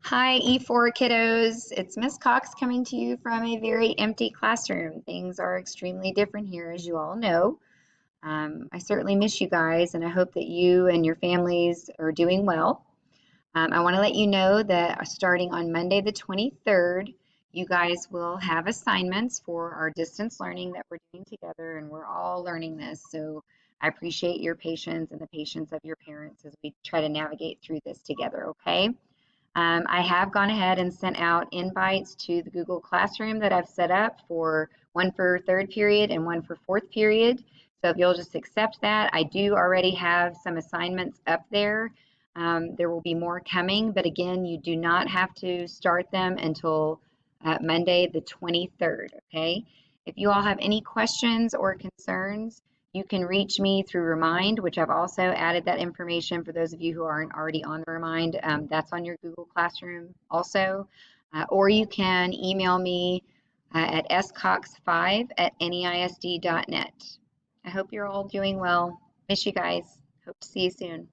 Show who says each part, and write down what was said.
Speaker 1: Hi, E4 kiddos. It's Miss Cox coming to you from a very empty classroom. Things are extremely different here, as you all know. I certainly miss you guys, and I hope that you and your families are doing well. I want to let you know that starting on Monday, the 23rd, you guys will have assignments for our distance learning that we're doing together, and we're all learning this. So I appreciate your patience and the patience of your parents as we try to navigate through this together, okay? I have gone ahead and sent out invites to the Google Classroom that I've set up for one for third period and one for fourth period. So if you'll just accept that, I do already have some assignments up there. There will be more coming, but again, you do not have to start them until Monday, the 23rd, okay? If you all have any questions or concerns, you can reach me through Remind, which I've also added that information for those of you who aren't already on the Remind. That's on your Google Classroom also. Or you can email me at scox5@neisd.net. I hope you're all doing well. Miss you guys. Hope to see you soon.